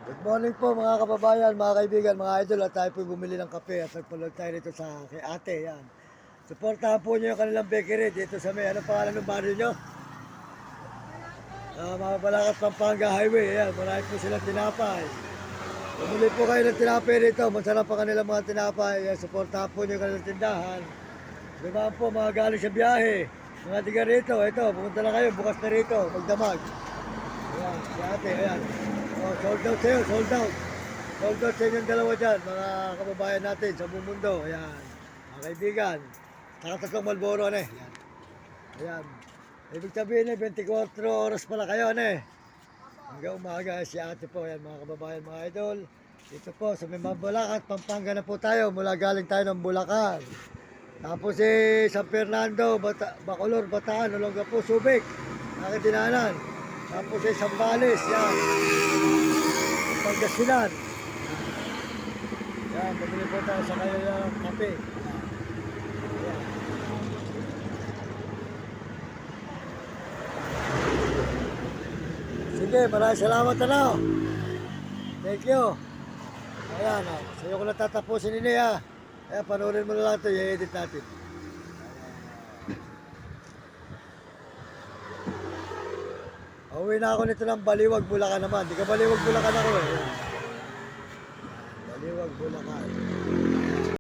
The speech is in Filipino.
Good morning po mga kababayan, mga kaibigan, mga idol. At tayo po bumili ng kape at nagpanood tayo dito sa kay ate. Yan. Suportahan po nyo yung kanilang bakery dito sa may, ano pangalan ng barrio nyo? Mga Balakat, Pampanga Highway. Yan, marami po silang tinapay. Bumili po kayo ng tinapay dito. Masarap pa kanilang mga tinapay. Yan, suportahan po nyo yung kanilang tindahan. Diba po mga galing sa biyahe. Mga tiga rito, ito, pumunta na kayo, bukas na rito, magdamag. Ayan, si ate, ayan. Oh, sold out sa'yo, sold out. Sold out sa inyong dalawa dyan, mga kababayan natin sa buong mundo. Ayan, mga kaibigan. Nakatatlong Malboro na eh. Ayan. Ayan. Ibig sabihin eh, 24 oras pala kayo na eh. Hanggang umaga si ate po, ayan mga kababayan, mga idol. Dito po sa may Bulacan, Pampanga na po tayo. Mula galing tayo ng Bulacan. Tapos San Fernando, Bacolor, Bataan, Olongapo, Subic, aking dinanan. Tapos Zambales, yan. Pangasinan. Yan, bumili po tayo sa kanilang kape. Yan. Sige, maraming salamat na. Thank you. Ayan, sa'yo ko na tatapusin ini ha. Kaya panoorin mo na lang ito, i-edit natin. Uwi na ako nito ng Baliwag, Bulacan naman. Di ka Baliwag, Bulacan ako eh. Baliwag, Bulacan.